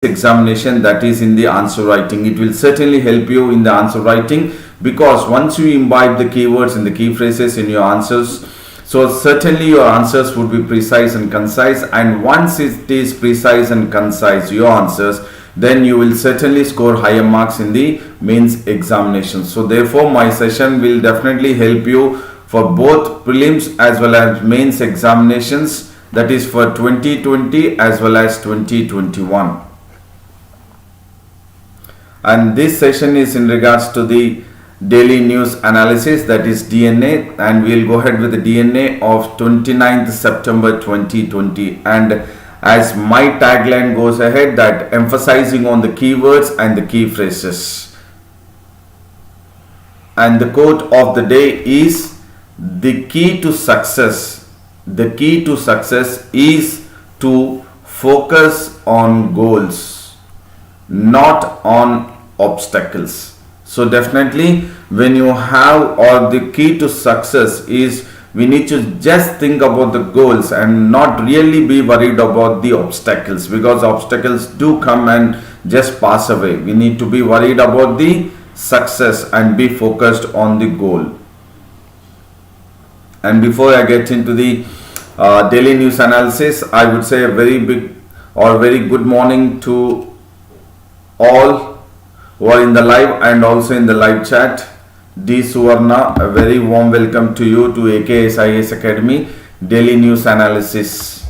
examination, that is in the answer writing. It will certainly help you in the answer writing, because once you imbibe the keywords and the key phrases in your answers, so certainly your answers would be precise and concise, and once it is precise and concise your answers, then you will certainly score higher marks in the mains examination. So therefore my session will definitely help you for both prelims as well as mains examinations, that is for 2020 as well as 2021. And this session is in regards to the daily news analysis, that is DNA, and we'll go ahead with the DNA of 29th September 2020. And as my tagline goes ahead, that emphasizing on the keywords and the key phrases. And the quote of the day is, the key to success is to focus on goals, not on obstacles. So definitely when you have, or the key to success is, we need to just think about the goals and not really be worried about the obstacles, because obstacles do come and just pass away. We need to be worried about the success and be focused on the goal. And before I get into the daily news analysis, I would say a very big or very good morning to all who are in the live and also in the live chat. D. Suvarna, a very warm welcome to you to AKS IAS Academy daily news analysis.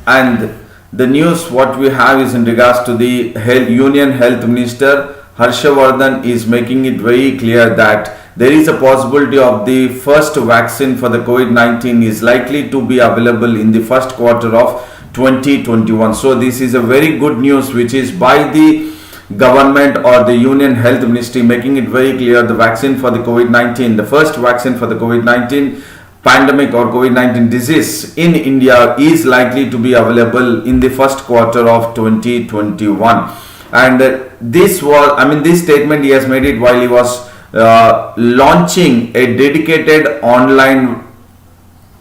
And the news what we have is in regards to the Union Health Minister Harshavardhan is making it very clear that there is a possibility of the first vaccine for the COVID-19 is likely to be available in the first quarter of 2021. So this is a very good news which is by the government or the Union Health Ministry, making it very clear the vaccine for the COVID-19, the first vaccine for the COVID-19 pandemic or COVID-19 disease in India is likely to be available in the first quarter of 2021. And this was, this statement he has made it while he was launching a dedicated online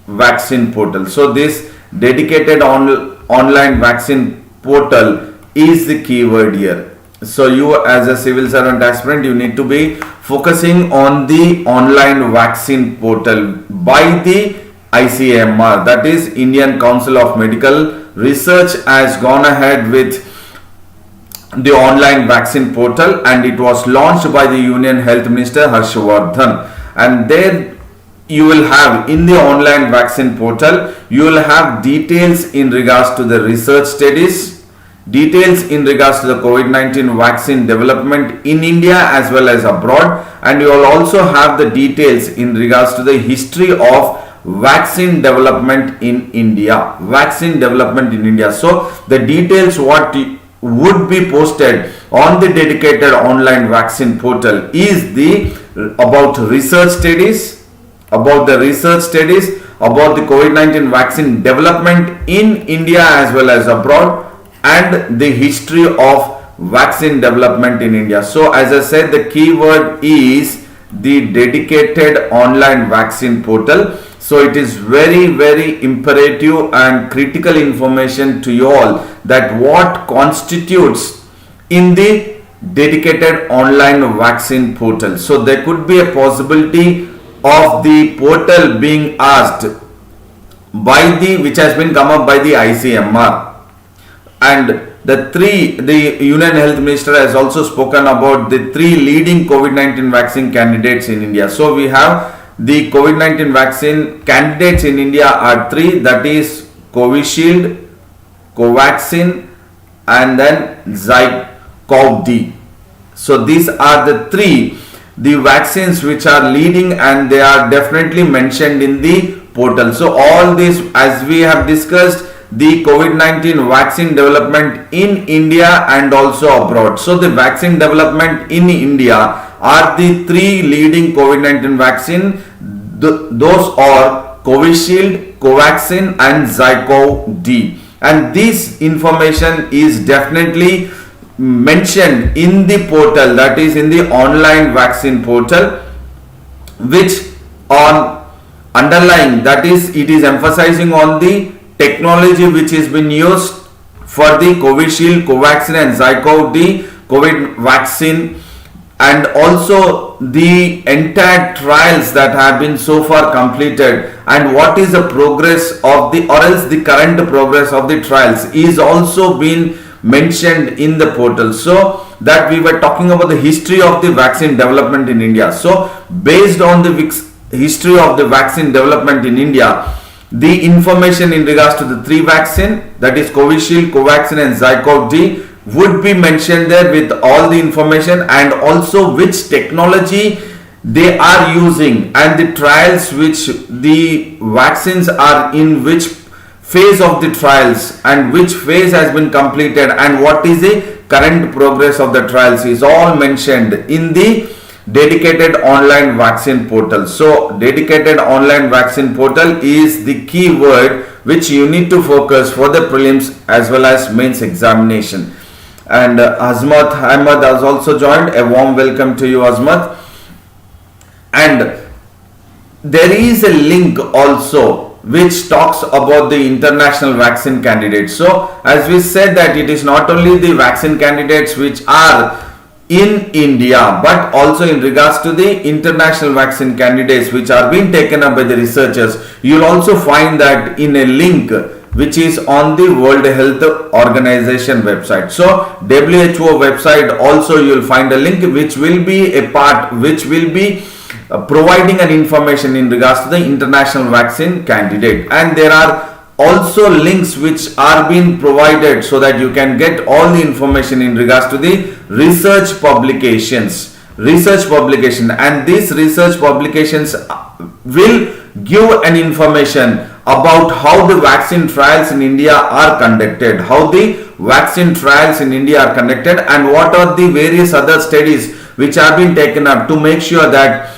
vaccine portal. So this dedicated online vaccine portal is the keyword here. So you as a civil servant aspirant, you need to be focusing on the online vaccine portal by the ICMR, that is Indian Council of Medical Research, has gone ahead with the online vaccine portal, and it was launched by the Union Health Minister Harshavardhan. And there you will have, in the online vaccine portal, you will have details in regards to the research studies, details in regards to the COVID-19 vaccine development in India as well as abroad, and you will also have the details in regards to the history of vaccine development in India. So the details what would be posted on the dedicated online vaccine portal is the about research studies, about the COVID-19 vaccine development in India as well as abroad, and the history of vaccine development in India. So as I said, the keyword is the dedicated online vaccine portal. So it is very, very imperative and critical information to you all that what constitutes in the dedicated online vaccine portal. So there could be a possibility of the portal being asked by which has been come up by the ICMR. And the Union Health Minister has also spoken about the 3 leading COVID-19 vaccine candidates in India. So we have the COVID-19 vaccine candidates in India are 3, that is Covishield, Covaxin and then Zycov-D. So these are the 3 vaccines which are leading, and they are definitely mentioned in the portal. So all this, as we have discussed, the COVID-19 vaccine development in India and also abroad. So the vaccine development in India are the 3 leading COVID-19 vaccine. Those are Covishield, Covaxin and Zycov-D. And this information is definitely mentioned in the portal, that is in the online vaccine portal, which on underlying, that is it is emphasizing on the technology which has been used for the Covishield, Covaxin and Zycov-D COVID vaccine, and also the entire trials that have been so far completed, and what is the progress of the, or else the current progress of the trials is also been mentioned in the portal. So that we were talking about the history of the vaccine development in India. So based on the history of the vaccine development in India, the information in regards to the three vaccine, that is Covishield, Covaxin and Zycov-D, would be mentioned there with all the information, and also which technology they are using and the trials which the vaccines are in, which phase of the trials and which phase has been completed and what is the current progress of the trials is all mentioned in the dedicated online vaccine portal. So dedicated online vaccine portal is the key word which you need to focus for the prelims as well as mains examination. And Azmat Ahmed has also joined. A warm welcome to you, Azmat. And there is a link also which talks about the international vaccine candidates. So as we said that it is not only the vaccine candidates which are in India, but also in regards to the international vaccine candidates which are being taken up by the researchers. You'll also find that in a link which is on the World Health Organization website. So WHO website also you'll find a link which will be a part which will be providing an information in regards to the international vaccine candidate, and there are also links which are being provided so that you can get all the information in regards to the research publications, and these research publications will give an information about how the vaccine trials in India are conducted, how the vaccine trials in India are conducted, and what are the various other studies which have been taken up to make sure that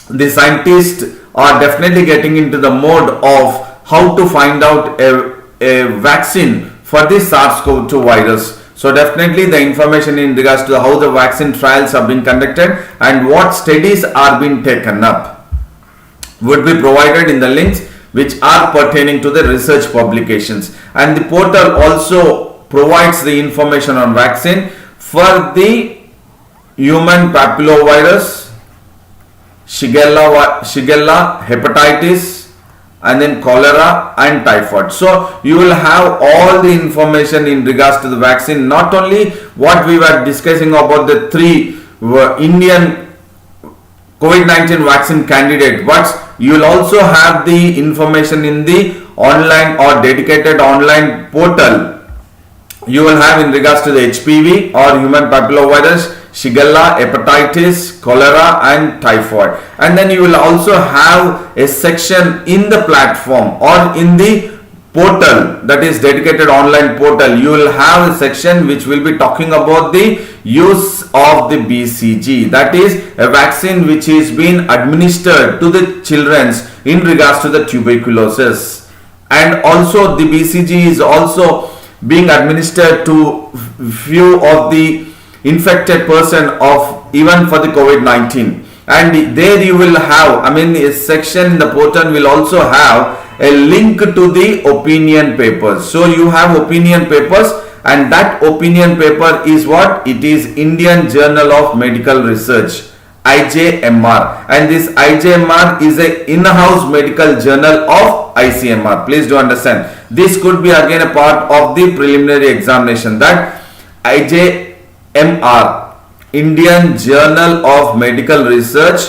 the scientists are definitely getting into the mode of how to find out a vaccine for the SARS-CoV-2 virus. So definitely the information in regards to how the vaccine trials have been conducted and what studies are being taken up would be provided in the links which are pertaining to the research publications. And the portal also provides the information on vaccine for the human papillomavirus, Shigella, hepatitis, and then cholera and typhoid. So you will have all the information in regards to the vaccine, not only what we were discussing about the three Indian COVID-19 vaccine candidate, but you will also have the information in the online or dedicated online portal. You will have in regards to the HPV or human papillomavirus, Shigella, hepatitis, cholera and typhoid. And then you will also have a section in the platform or in the portal, that is dedicated online portal. You will have a section which will be talking about the use of the BCG, that is a vaccine which is being administered to the children in regards to the tuberculosis. And also the BCG is also being administered to few of the infected person of even for the COVID-19. And there you will have, a section in the portal will also have a link to the opinion papers. So you have opinion papers, and that opinion paper is what? It is Indian Journal of Medical Research, IJMR, and this IJMR is a in-house medical journal of ICMR. Please do understand, this could be again a part of the preliminary examination, that IJMR, Indian Journal of Medical Research,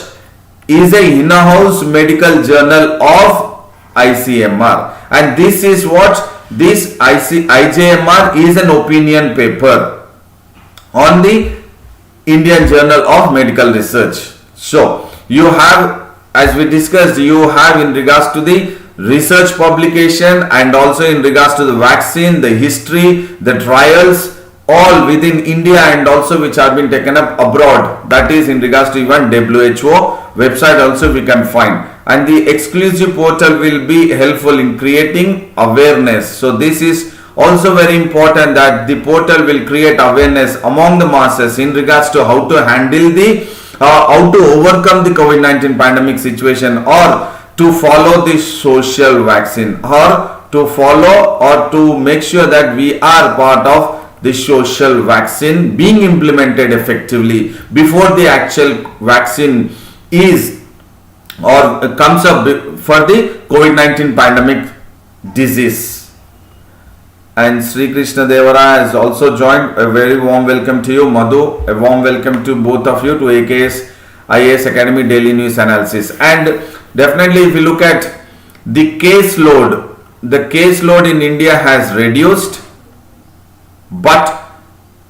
is a in-house medical journal of ICMR, and this is what this IJMR is, an opinion paper on the Indian Journal of Medical Research. So you have, as we discussed, you have in regards to the research publication and also in regards to the vaccine, the history, the trials, all within India and also which have been taken up abroad, that is in regards to even WHO website also we can find. And the exclusive portal will be helpful in creating awareness. So this is also very important, that the portal will create awareness among the masses in regards to how to handle the how to overcome the COVID-19 pandemic situation, or to follow the social vaccine, or to follow or to make sure that we are part of the social vaccine being implemented effectively before the actual vaccine is or comes up for the COVID-19 pandemic disease. And Sri Krishna Devara has also joined. A very warm welcome to you, Madhu. A warm welcome to both of you to AKS IAS Academy Daily News Analysis. And definitely, if you look at the caseload in India has reduced, but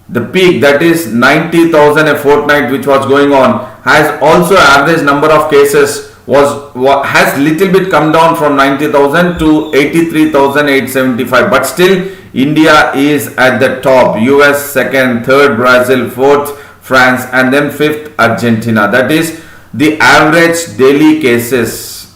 the peak, that is 90,000 a fortnight, which was going on, has also average number of cases has little bit come down from 90,000 to 83,875, but still India is at the top. US second, third Brazil, fourth France, and then fifth Argentina. That is the average daily cases.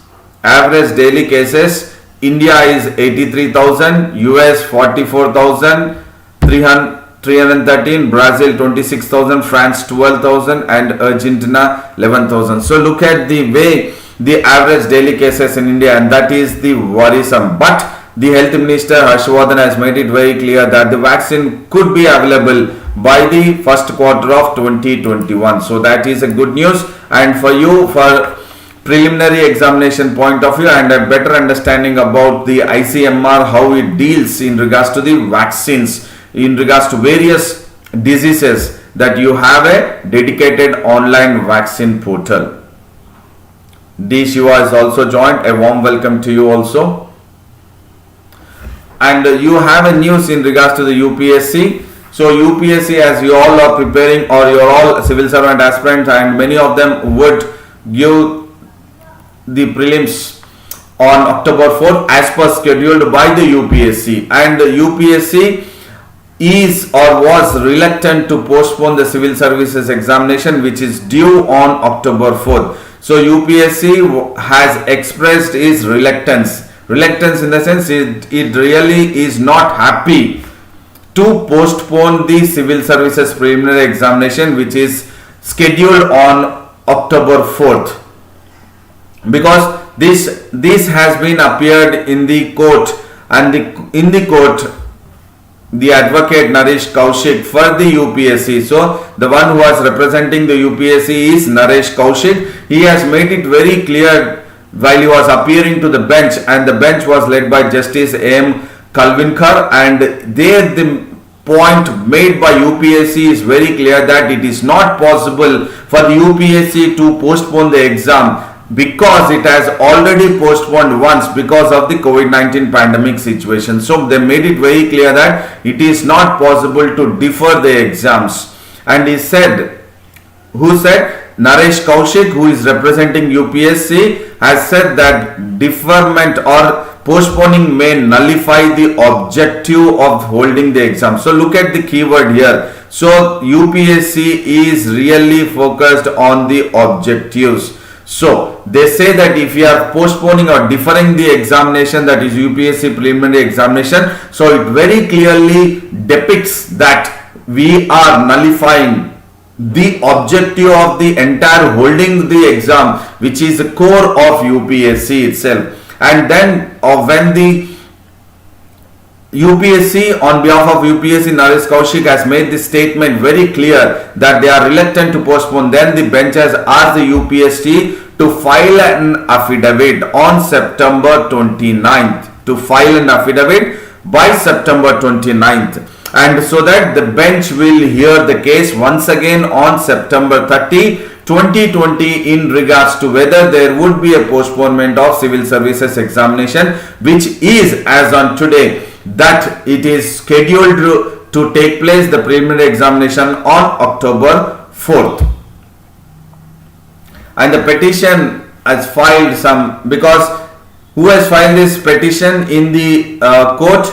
India is 83,000, US 44,313, Brazil 26,000, France 12,000, and Argentina 11,000. So look at the way the average daily cases in India, and that is the worrisome. But the Health Minister Harshvardhan has made it very clear that the vaccine could be available by the first quarter of 2021. So that is a good news. And for you, for preliminary examination point of view and a better understanding about the ICMR, how it deals in regards to the vaccines, in regards to various diseases, that you have a dedicated online vaccine portal. D. Shiva has also joined. A warm welcome to you also. And you have a news in regards to the UPSC. So UPSC, as you all are preparing, or you are all civil servant aspirants, and many of them would give the prelims on October 4th as per scheduled by the UPSC. And the UPSC is or was reluctant to postpone the civil services examination, which is due on October 4th. So UPSC has expressed its reluctance in the sense it really is not happy to postpone the civil services preliminary examination, which is scheduled on October 4th, because this has been appeared in the court, and in the court the advocate Naresh Kaushik for the UPSC. So the one who was representing the UPSC is Naresh Kaushik. He has made it very clear while he was appearing to the bench, and the bench was led by Justice A.M. Kalvinkar, and there the point made by UPSC is very clear that it is not possible for the UPSC to postpone the exam, because it has already postponed once because of the COVID-19 pandemic situation. So they made it very clear that it is not possible to defer the exams. And he said, Naresh Kaushik, who is representing UPSC, has said that deferment or postponing may nullify the objective of holding the exam. So look at the keyword here. So UPSC is really focused on the objectives. So they say that if you are postponing or deferring the examination, that is UPSC preliminary examination, so it very clearly depicts that we are nullifying the objective of the entire holding the exam, which is the core of UPSC itself. And then when the UPSC, on behalf of UPSC, Naresh Kaushik has made this statement very clear that they are reluctant to postpone, then the bench has asked the UPSC to file an affidavit on September 29th, to file an affidavit by September 29th, and so that the bench will hear the case once again on September 30, 2020 in regards to whether there would be a postponement of civil services examination, which is as on today that it is scheduled to take place, the preliminary examination, on October 4th. And the petition has filed some, because who has filed this petition in the court?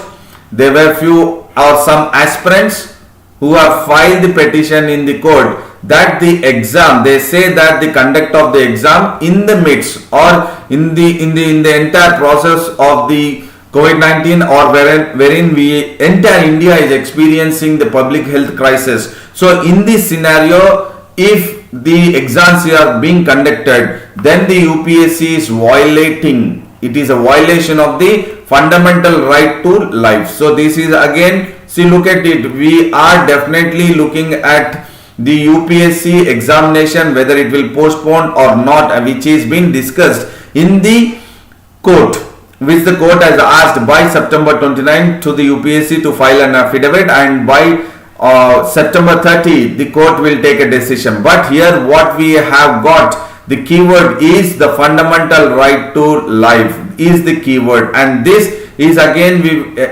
There were few or some aspirants who have filed the petition in the court that the exam, they say that the conduct of the exam in the midst or in the entire process of the COVID-19, or wherein entire India is experiencing the public health crisis. So in this scenario, if the exams are being conducted, then the UPSC is violating It is a violation of the fundamental right to life. So this is again, see, look at it. We are definitely looking at the UPSC examination, whether it will postpone or not, which is being discussed in the court, which the court has asked by September 29 to the UPSC to file an affidavit, and by September 30 the court will take a decision. But here what we have got, the keyword is the fundamental right to life is the keyword, and this is again,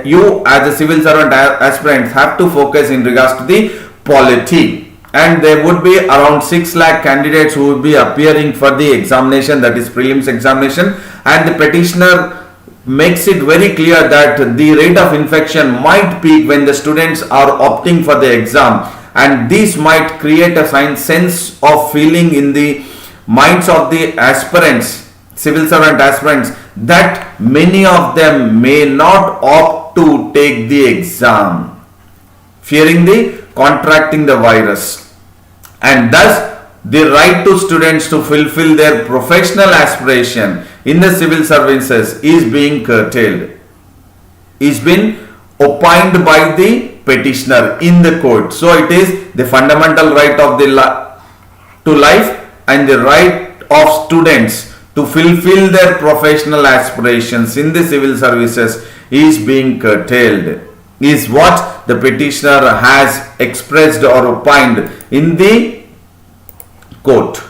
you as a civil servant aspirants have to focus in regards to the polity. And there would be around 6 lakh candidates who will be appearing for the examination, that is prelims examination, and the petitioner makes it very clear that the rate of infection might peak when the students are opting for the exam, and this might create a sense of feeling in the minds of the aspirants, civil servant aspirants, that many of them may not opt to take the exam, fearing the contracting the virus, and thus the right to students to fulfill their professional aspiration in the civil services is being curtailed, is been opined by the petitioner in the court. So it is the fundamental right of the to life and the right of students to fulfill their professional aspirations in the civil services is being curtailed, is what the petitioner has expressed or opined in the court.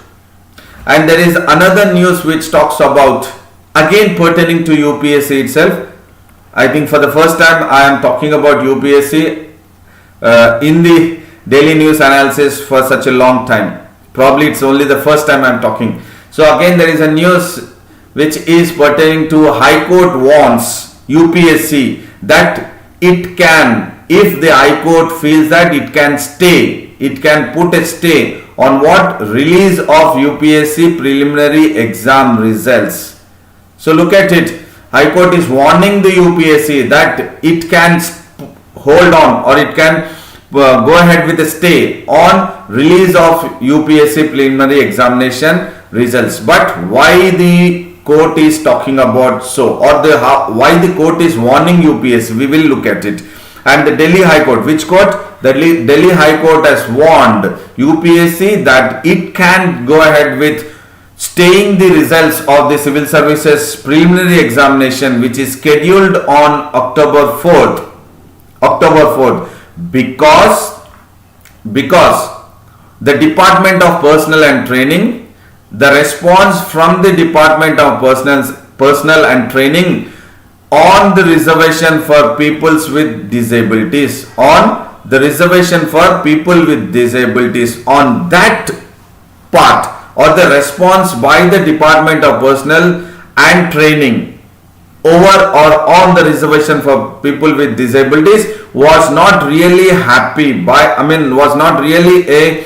And there is another news which talks about, again pertaining to UPSC itself. I think for the first time I am talking about UPSC in the daily news analysis for such a long time. Probably it's only the first time I am talking. So again there is a news which is pertaining to High Court warns UPSC that it can, if the High Court feels that it can stay, it can put a stay on what? Release of UPSC preliminary exam results. So look at it. High Court is warning the UPSC that it can hold on, or it can go ahead with a stay on release of UPSC preliminary examination results. But why the court is talking about so, or why the court is warning UPSC, we will look at it. And the Delhi High Court, which court? The Delhi High Court has warned UPSC that it can go ahead with staying the results of the civil services preliminary examination, which is scheduled on October 4th, because the Department of Personnel and Training, the response from the Department of Personnel and Training on the reservation for peoples with disabilities, on that part, or the response by the Department of Personnel and Training over or on the reservation for people with disabilities was not really was not really a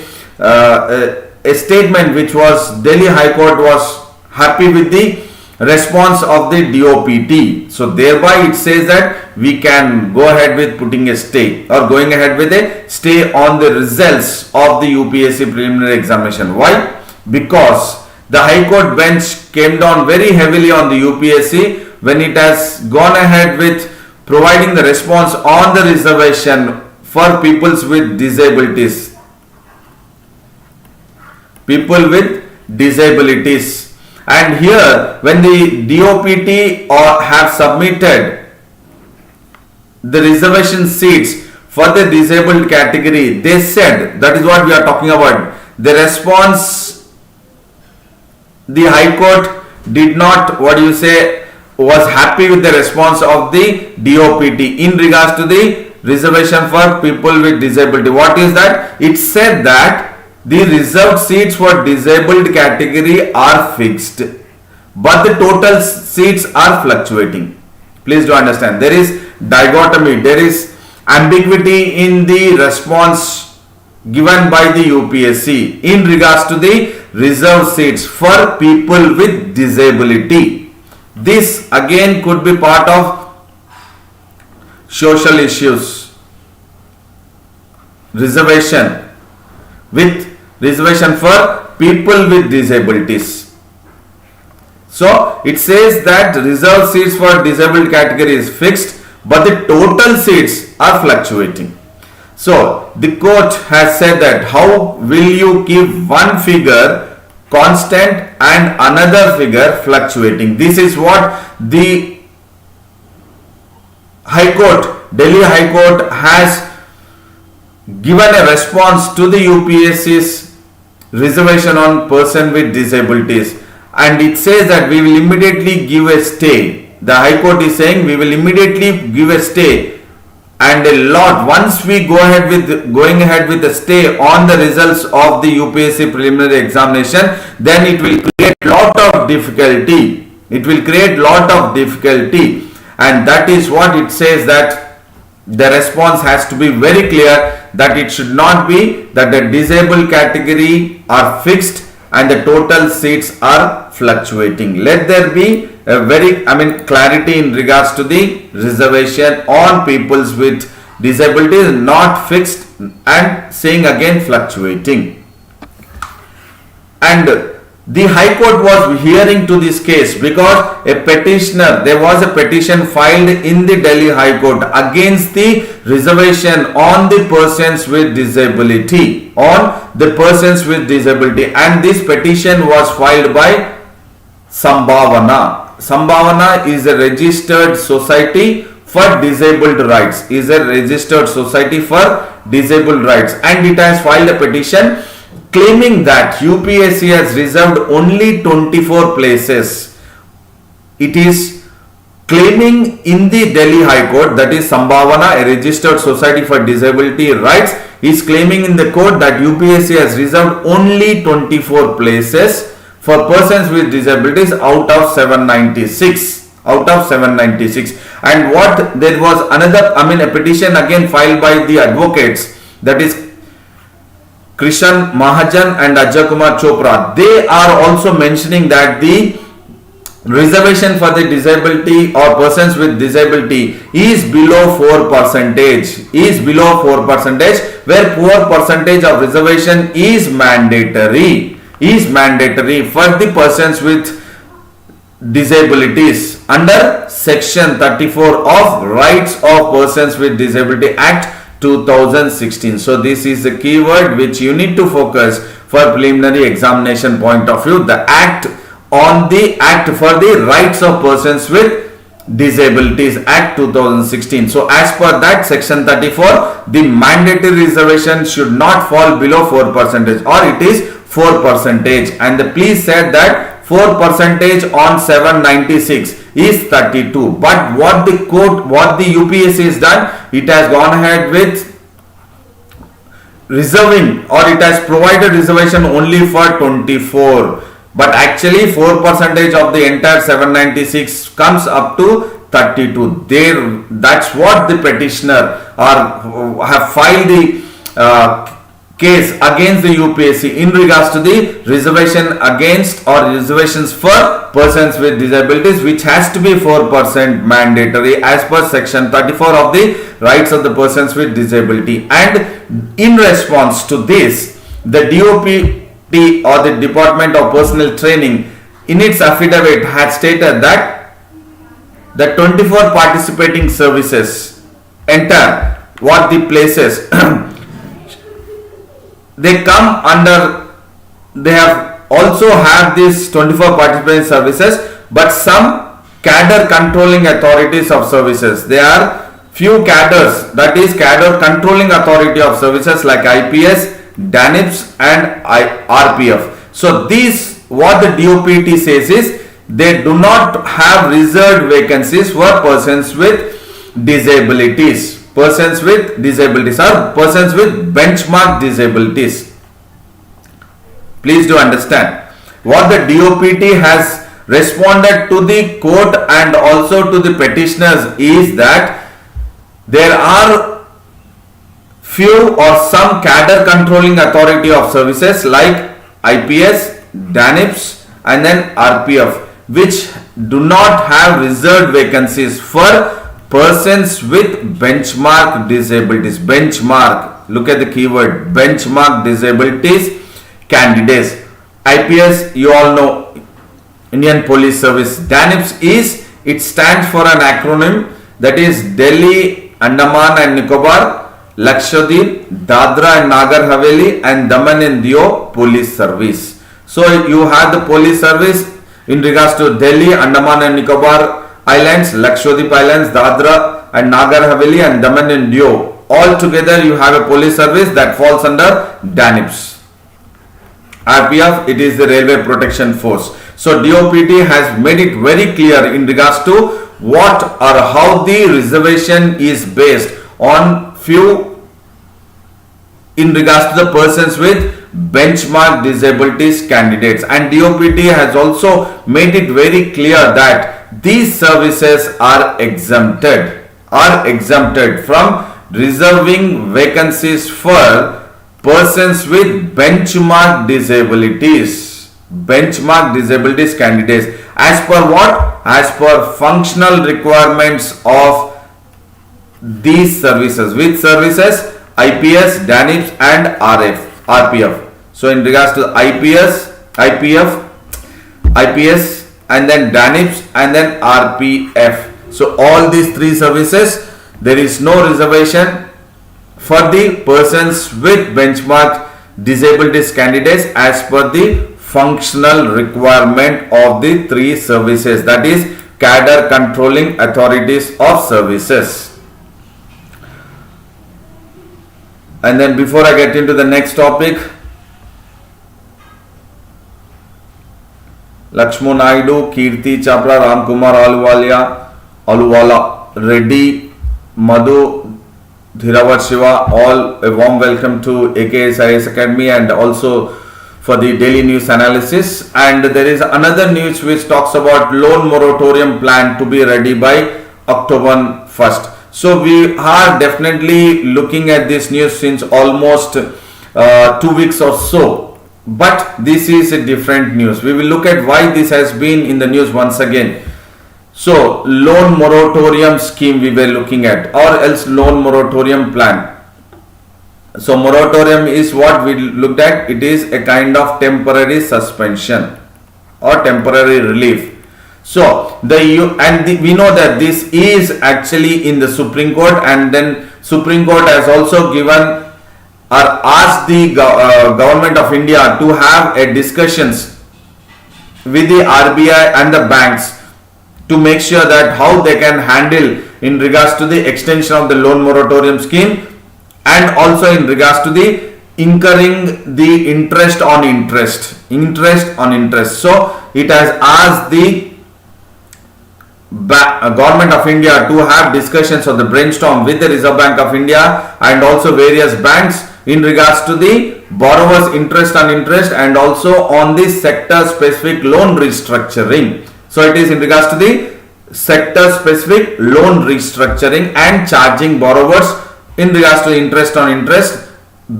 statement which was Delhi High Court was happy with the response of the DOPT. So thereby it says that we can go ahead with putting a stay, or going ahead with a stay on the results of the UPSC preliminary examination. Why? Because the High Court bench came down very heavily on the UPSC when it has gone ahead with providing the response on the reservation for peoples with disabilities. And here, when the DOPT have submitted the reservation seats for the disabled category, they said, that is what we are talking about, the response, the High Court did not, was happy with the response of the DOPT in regards to the reservation for people with disability. What is that? It said that the reserved seats for disabled category are fixed, but the total seats are fluctuating. Please do understand, there is dichotomy, there is ambiguity in the response given by the UPSC in regards to the reserved seats for people with disability. This again could be part of social issues. Reservation for people with disabilities. So it says that the reserved seats for disabled category is fixed, but the total seats are fluctuating. So the court has said that how will you keep one figure constant and another figure fluctuating? This is what the High Court, Delhi High Court has given a response to the UPSC's reservation on person with disabilities, and it says that we will immediately give a stay. The High Court is saying we will immediately give a stay, and a lot once we going ahead with the stay on the results of the UPSC preliminary examination, then it will create lot of difficulty. It will create lot of difficulty, and that is what it says, that the response has to be very clear, that it should not be that the disabled category are fixed and the total seats are fluctuating. Let there be a very clarity in regards to the reservation on peoples with disabilities, not fixed and saying again fluctuating. And the High Court was hearing to this case because there was a petition filed in the Delhi High Court against the reservation on the persons with disability, and this petition was filed by Sambhavana. Sambhavana is a registered society for disabled rights, and it has filed a petition claiming that UPSC has reserved only 24 places. It is claiming in the Delhi High Court, that is Sambhavana, a registered society for disability rights, is claiming in the court that UPSC has reserved only 24 places for persons with disabilities out of 796. And there was another, a petition again filed by the advocates, that is Krishan Mahajan and Ajay Kumar Chopra. They are also mentioning that the reservation for the disability or persons with disability is below 4%, where poor percentage of reservation is mandatory for the persons with disabilities under section 34 of Rights of Persons with Disability Act 2016. So this is the keyword which you need to focus for preliminary examination point of view. The act for the Rights of Persons with Disabilities Act 2016. So as per that section 34, the mandatory reservation should not fall below 4%, or it is 4%. And the police said that 4% on 796 is 32. But what the UPSC has done, it has gone ahead with reserving, or it has provided reservation only for 24. But actually 4% of the entire 796 comes up to 32. That's what the petitioner have filed the case against the UPSC in regards to the reservation against or reservations for persons with disabilities, which has to be 4% mandatory as per section 34 of the Rights of the Persons with Disability. And in response to this, the DOPT or the Department of Personnel Training in its affidavit had stated that the 24 participating services enter what the places they come under, they have also have these 24 participating services, but some cadre controlling authorities of services. There are few cadres, that is cadre controlling authority of services like IPS, DANIPS and RPF. So these, what the DOPT says is, they do not have reserved vacancies for persons with disabilities. Persons with disabilities or persons with benchmark disabilities. Please do understand. What the DOPT has responded to the court and also to the petitioners is that there are few or some cadre controlling authority of services like IPS, DANIPS and then RPF, which do not have reserved vacancies for persons with benchmark disabilities. Benchmark, look at the keyword, benchmark disabilities candidates. IPS, you all know, Indian Police Service. DANIPS is, it stands for an acronym, that is Delhi, Andaman and Nicobar, Lakshadweep, Dadra and Nagar Haveli and Daman and Diu Police Service. So you have the police service in regards to Delhi, Andaman and Nicobar Islands, Lakshadweep Islands, Dadra and Nagar Haveli and Daman and Diu. All together you have a police service that falls under DANIPS. RPF, it is the Railway Protection Force. So DOPT has made it very clear in regards to what or how the reservation is based on few in regards to the persons with benchmark disabilities candidates, and DOPT has also made it very clear that these services are exempted from reserving vacancies for persons with benchmark disabilities candidates, as per what? As per functional requirements of these services. Which services? IPS, DANIPS and RPF. So in regards to IPS and then DANIPS and then RPF. So all these three services, there is no reservation for the persons with benchmark disabilities candidates as per the functional requirement of the three services, that is cadre controlling authorities of services. And then before I get into the next topic, Lakshmo Naidu, Kirti Chapra, Ramkumar Aluwala, Reddy, Madhu, Dhiravat Shiva, all a warm welcome to AKS IAS Academy and also for the daily news analysis. And there is another news which talks about loan moratorium plan to be ready by October 1st. So we are definitely looking at this news since almost 2 weeks or so. But this is a different news. We will look at why this has been in the news once again. So loan moratorium scheme we were looking at, or else loan moratorium plan. So moratorium is what we looked at. It is a kind of temporary suspension or temporary relief. So we know that this is actually in the Supreme Court, and then Supreme Court has also given or asked the government of India to have a discussions with the RBI and the banks to make sure that how they can handle in regards to the extension of the loan moratorium scheme, and also in regards to the incurring the interest on interest. So it has asked the government of India to have discussions or the brainstorm with the Reserve Bank of India and also various banks in regards to the borrowers interest on interest and also on the sector specific loan restructuring. So it is in regards to the sector specific loan restructuring and charging borrowers in regards to interest on interest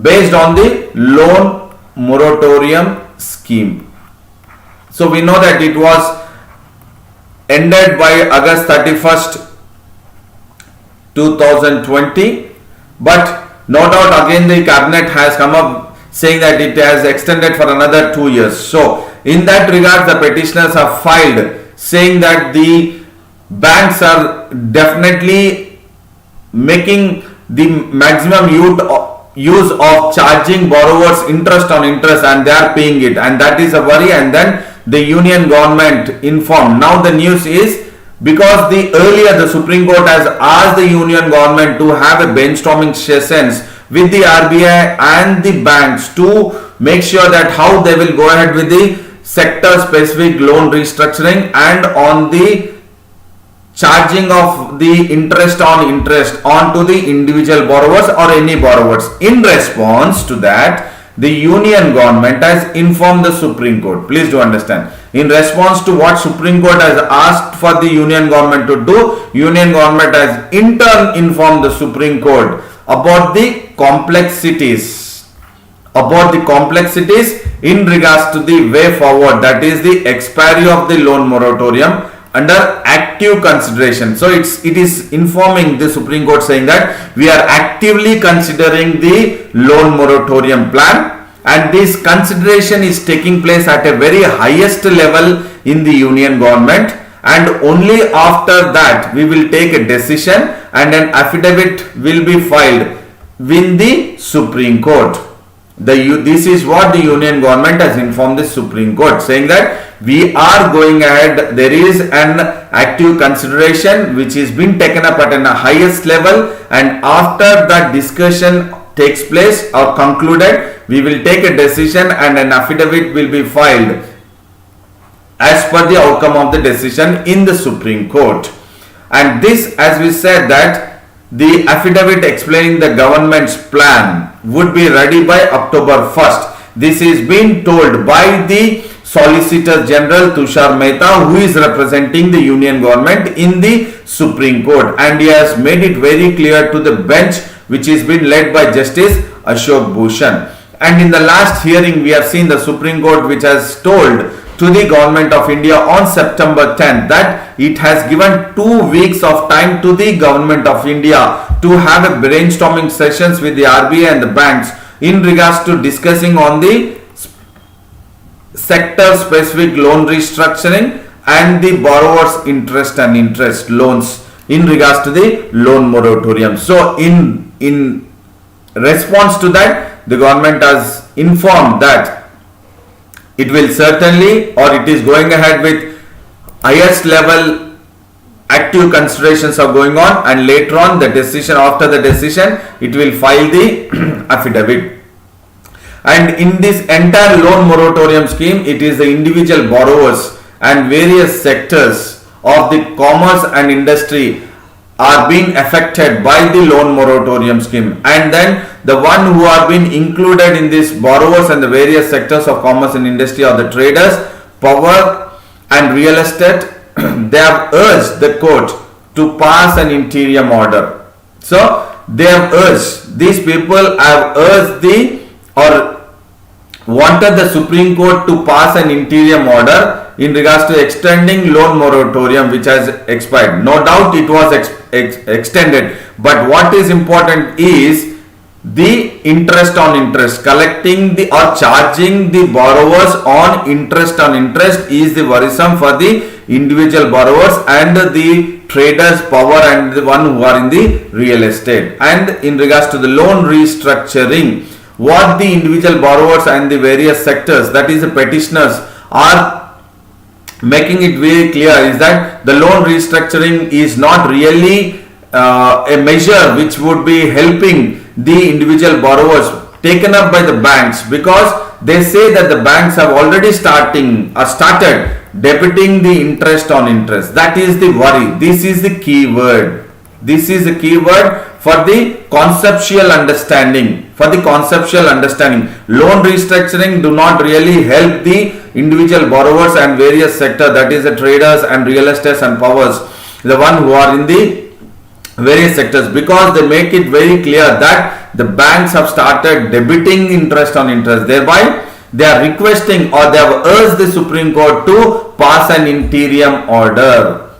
based on the loan moratorium scheme. So we know that it was ended by August 31st 2020, but no doubt again the cabinet has come up saying that it has extended for another 2 years. So in that regard, the petitioners have filed saying that the banks are definitely making the maximum use of charging borrowers interest on interest, and they are paying it, and that is a worry. And then the union government informed. Now the news is, because earlier the Supreme Court has asked the union government to have a brainstorming sessions with the RBI and the banks to make sure that how they will go ahead with the sector specific loan restructuring and on the charging of the interest on interest onto the individual borrowers or any borrowers. In response to that, the union government has informed the Supreme Court. Please do understand. In response to what Supreme Court has asked for the union government to do, union government has in turn informed the Supreme Court about the complexities in regards to the way forward, that is the expiry of the loan moratorium under active consideration. So it is informing the Supreme Court saying that we are actively considering the loan moratorium plan, and this consideration is taking place at a very highest level in the union government, and only after that we will take a decision and an affidavit will be filed with the Supreme Court. This is what the union government has informed the Supreme Court, saying that we are going ahead. There is an active consideration which is being taken up at a highest level, and after that discussion takes place or concluded, we will take a decision and an affidavit will be filed as per the outcome of the decision in the Supreme Court. And this, as we said, that the affidavit explaining the government's plan would be ready by October 1st. This is being told by the Solicitor General Tushar Mehta, who is representing the union government in the Supreme Court, and he has made it very clear to the bench which is being led by Justice Ashok Bhushan. And in the last hearing we have seen the Supreme Court which has told to the government of India on September 10th that it has given 2 weeks of time to the government of India to have a brainstorming sessions with the RBI and the banks in regards to discussing on the sector specific loan restructuring and the borrowers interest and interest loans in regards to the loan moratorium. So in response to that, the government has informed that it will certainly, or it is going ahead with highest level active considerations are going on, and later on the decision, after the decision, it will file the affidavit. And in this entire loan moratorium scheme, it is the individual borrowers and various sectors of the commerce and industry are being affected by the loan moratorium scheme, and then the one who are being included in this borrowers and the various sectors of commerce and industry are the traders, power and real estate. They have urged the court to pass an interim order. So they have urged, these people have urged wanted the Supreme Court to pass an interim order in regards to extending loan moratorium which has expired. No doubt it was extended, but what is important is the interest on interest, collecting the or charging the borrowers on interest is the worrisome for the individual borrowers and the traders, power and the one who are in the real estate. And in regards to the loan restructuring, what the individual borrowers and the various sectors, that is the petitioners, are making it very clear is that the loan restructuring is not really a measure which would be helping the individual borrowers taken up by the banks, because they say that the banks have already started debiting the interest on interest. That is the worry. This is the key word. This is the key word for the conceptual understanding. Loan restructuring do not really help the individual borrowers and various sector, that is the traders and real estate and powers, the one who are in the various sectors, because they make it very clear that the banks have started debiting interest on interest. Thereby they are requesting, or they have urged the Supreme Court to pass an interim order.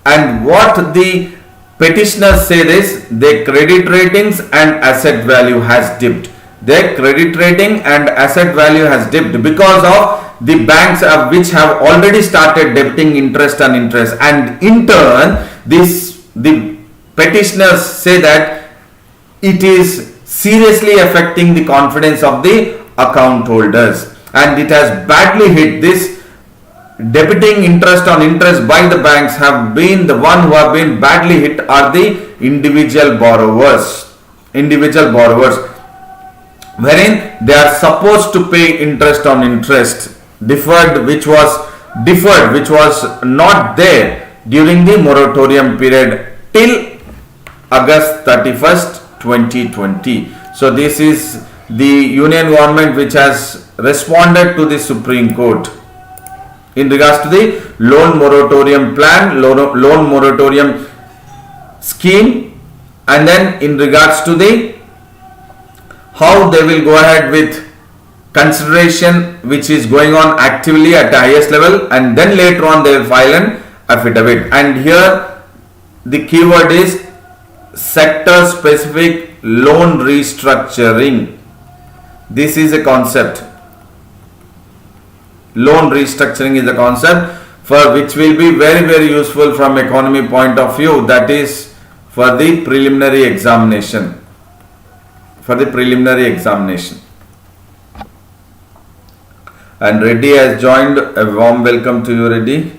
And what the petitioners say is their credit ratings and asset value has dipped. Their credit rating and asset value has dipped because of the banks which have already started debiting interest on interest, and in turn the petitioners say that it is seriously affecting the confidence of the account holders, and it has badly hit this. Debiting interest on interest by the banks have been the one who have been badly hit are the individual borrowers, wherein they are supposed to pay interest on interest deferred, which was not there during the moratorium period till August 31st, 2020. So this is the union government which has responded to the Supreme Court in regards to the loan moratorium plan, loan moratorium scheme, and then in regards to the how they will go ahead with consideration which is going on actively at the highest level, and then later on they will file an affidavit. And here the keyword is sector specific loan restructuring. This is a concept. Loan restructuring is a concept for which will be very useful from economy point of view. That is for the preliminary examination. And Reddy has joined. A warm welcome to you, Reddy.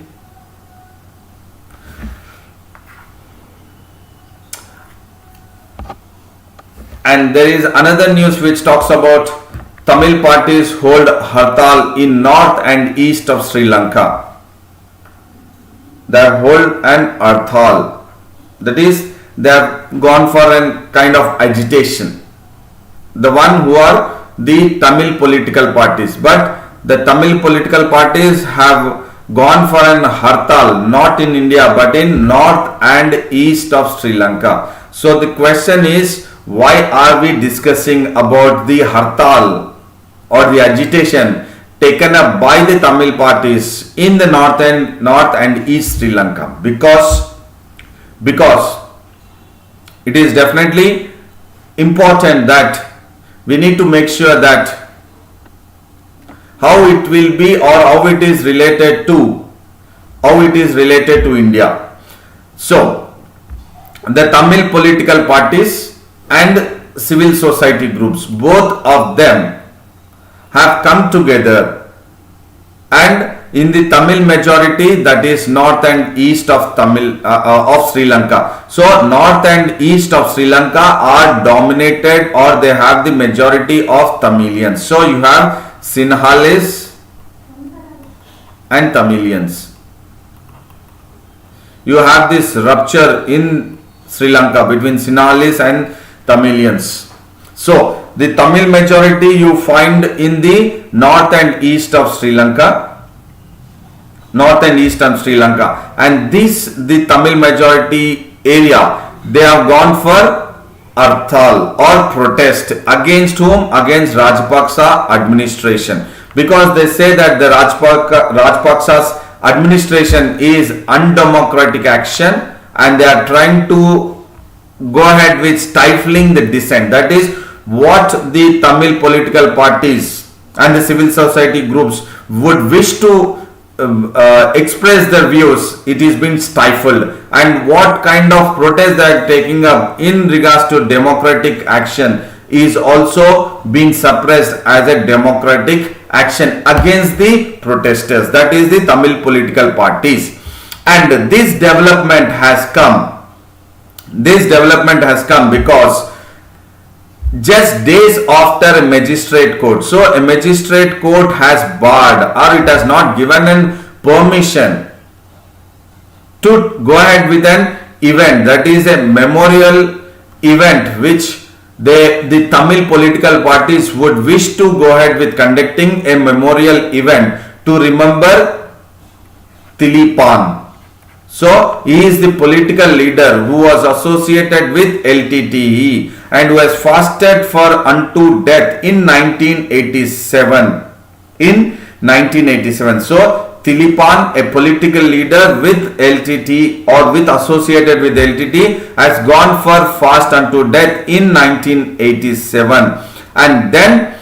And there is another news which talks about Tamil parties hold hartal in north and east of Sri Lanka. They hold an hartal. That is, they have gone for a kind of agitation. The one who are the Tamil political parties. But the Tamil political parties have gone for an hartal, not in India, but in north and east of Sri Lanka. So the question is, why are we discussing about the hartal or the agitation taken up by the Tamil parties in the north and east Sri Lanka? Because it is definitely important that we need to make sure that how it will be or how it is related to India. So the Tamil political parties and civil society groups, both of them have come together, and in the Tamil majority, that is north and east of Sri Lanka. So north and east of Sri Lanka are dominated, or they have the majority of Tamilians. So you have Sinhalese and Tamilians. You have this rupture in Sri Lanka between Sinhalese and Tamilians. So the Tamil majority you find in the north and east of Sri Lanka. And the Tamil majority area, they have gone for hartal or protest. Against whom? Against Rajapaksa administration. Because they say that the Rajapaksa's administration is undemocratic action, and they are trying to go ahead with stifling the dissent. That is what the Tamil political parties and the civil society groups would wish to express their views. It is being stifled. And what kind of protest they are taking up in regards to democratic action is also being suppressed as a democratic action against the protesters. That is the Tamil political parties. And this development has come because just days after a magistrate court. So a magistrate court has barred, or it has not given an permission to go ahead with an event, that is a memorial event which the Tamil political parties would wish to go ahead with conducting a memorial event to remember Tilipan. So he is the political leader who was associated with LTTE and who has fasted for unto death in 1987. So Tilipan, a political leader with LTT or with associated with LTT, has gone for fast unto death in 1987, and then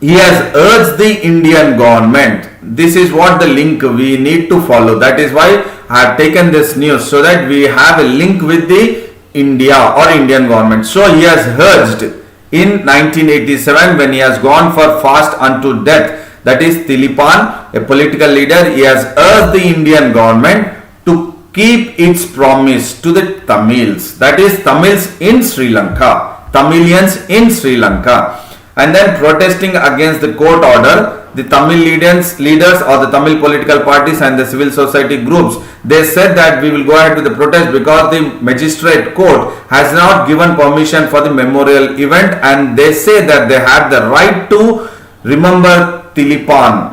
he has urged the Indian government. This is what the link we need to follow. That is why I have taken this news, so that we have a link with the India or Indian government. So he has urged in 1987, when he has gone for fast unto death, that is Tilipan, a political leader, he has urged the Indian government to keep its promise to the Tamils, that is Tamils in Sri Lanka, Tamilians in Sri Lanka. And then protesting against the court order, the Tamil leaders or the Tamil political parties and the civil society groups, they said that we will go ahead with the protest because the magistrate court has not given permission for the memorial event, and they say that they have the right to remember Tilipan,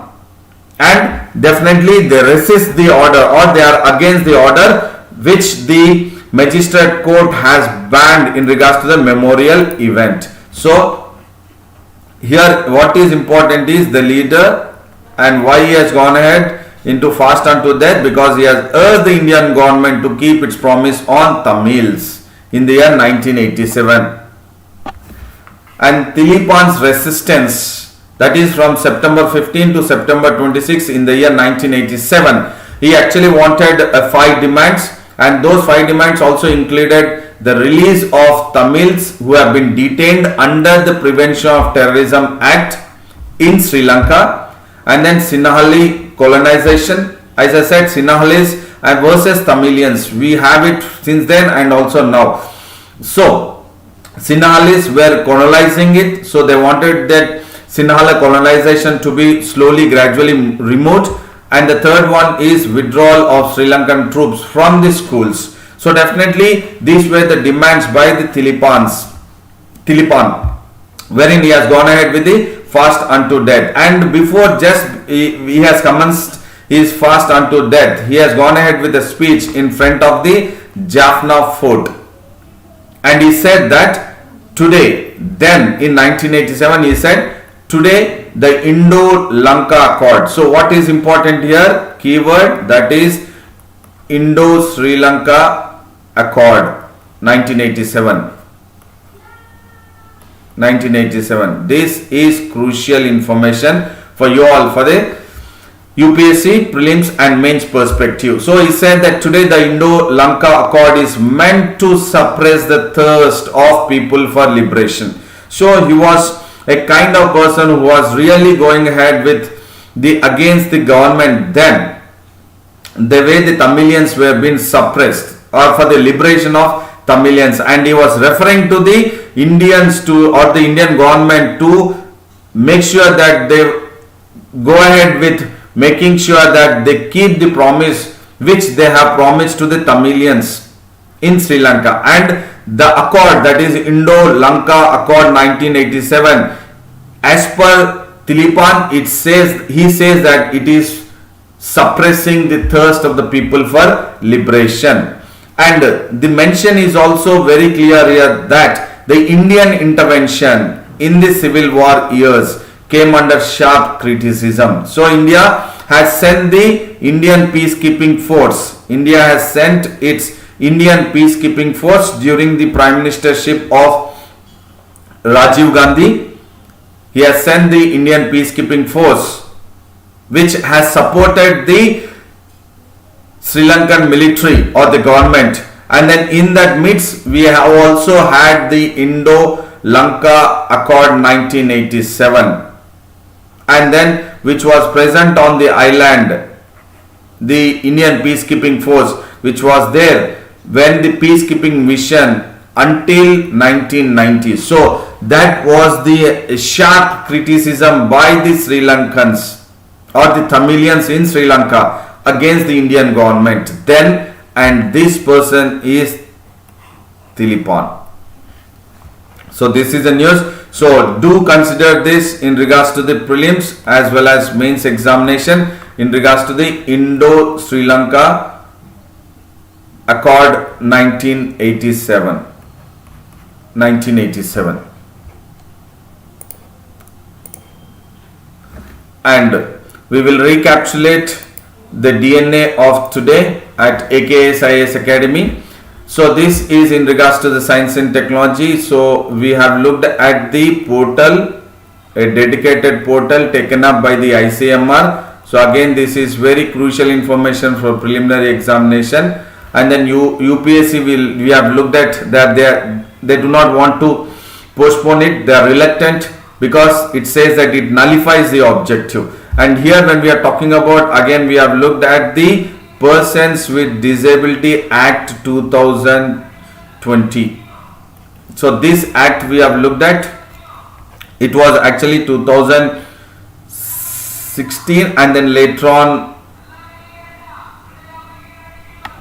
and definitely they resist the order, or they are against the order which the magistrate court has banned in regards to the memorial event. So here what is important is the leader and why he has gone ahead into fast unto death, because he has urged the Indian government to keep its promise on Tamils in the year 1987. and Tilipan's resistance, that is from September 15 to September 26 in the year 1987. He actually wanted 5 demands, and those 5 demands also included the release of Tamils who have been detained under the Prevention of Terrorism Act in Sri Lanka, and then Sinhalese colonization. As I said, Sinhalese versus Tamilians, we have it since then and also now. So Sinhalese were colonizing it, so they wanted that Sinhala colonization to be slowly, gradually removed. And the third one is withdrawal of Sri Lankan troops from the schools. So definitely these were the demands by the Tilipan, wherein he has gone ahead with the fast unto death. And before just he has commenced his fast unto death, he has gone ahead with a speech in front of the Jaffna fort. And he said that today, then in 1987, he said, today the Indo-Lanka Accord. So what is important here? Keyword, that is Indo-Sri Lanka Accord 1987. This is crucial information for you all for the UPSC prelims and mains perspective. So he said that today the Indo-Lanka Accord is meant to suppress the thirst of people for liberation. So he was a kind of person who was really going ahead with the against the government then, the way the Tamilians were being suppressed, or for the liberation of Tamilians, and he was referring to the Indians to, or the Indian government to make sure that they go ahead with making sure that they keep the promise which they have promised to the Tamilians in Sri Lanka. And the accord, that is Indo-Lanka Accord 1987, as per Tilipan, he says that it is suppressing the thirst of the people for liberation. And the mention is also very clear here that the Indian intervention in the civil war years came under sharp criticism. So India has sent the Indian peacekeeping force. India has sent its Indian peacekeeping force during the prime ministership of Rajiv Gandhi. He has sent the Indian peacekeeping force, which has supported the Sri Lankan military or the government. And then in that midst, we have also had the Indo-Lanka Accord 1987. And then which was present on the island, the Indian peacekeeping force, which was there when the peacekeeping mission until 1990. So that was the sharp criticism by the Sri Lankans or the Tamilians in Sri Lanka against the Indian government then, and this person is Tilipan. So this is the news. So do consider this in regards to the prelims as well as mains examination in regards to the Indo-Sri Lanka Accord 1987. And we will recapitulate the DNA of today at AKS IAS Academy. So this is in regards to the science and technology. So we have looked at the portal, a dedicated portal taken up by the ICMR. So again, this is very crucial information for preliminary examination. And then UPSC we have looked at that they do not want to postpone it. They are reluctant because it says that it nullifies the objective. And here when we are talking about, again we have looked at the Persons with Disability Act 2020. So this act we have looked at, it was actually 2016 and then later on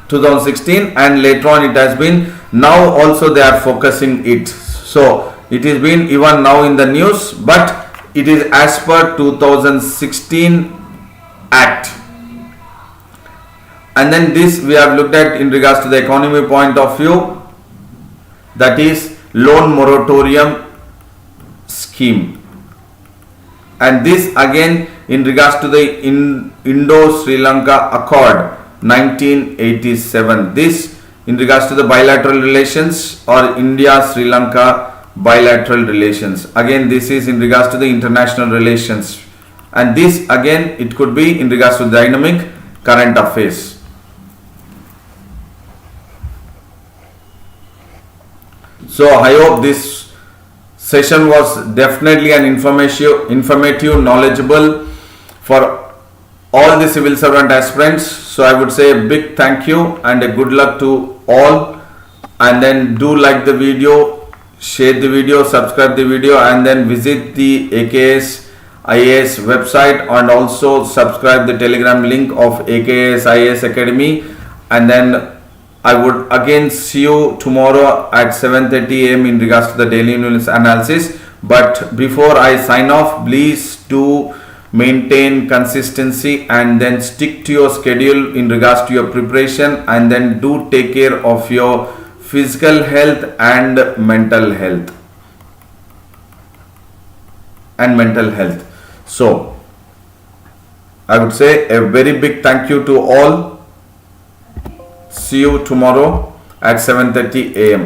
2016 and later on it has been, now also they are focusing it. So it is been even now in the news, but it is as per 2016 Act. And then this we have looked at in regards to the economy point of view, that is loan moratorium scheme. And this again in regards to the Indo-Sri Lanka Accord 1987. This in regards to the bilateral relations or India-Sri Lanka bilateral relations. Again, this is in regards to the international relations, and this again it could be in regards to dynamic current affairs. So I hope this session was definitely an informative, knowledgeable for all the civil servant aspirants. So I would say a big thank you and a good luck to all, and then do like the video, share the video, subscribe the video, and then visit the AKS IAS website, and also subscribe the Telegram link of AKS IAS Academy. And then I would again see you tomorrow at 7:30 am in regards to the daily news analysis. But before I sign off, please do maintain consistency and then stick to your schedule in regards to your preparation, and then do take care of your physical health and mental health. So I would say a very big thank you to all. See you tomorrow at 7:30 am.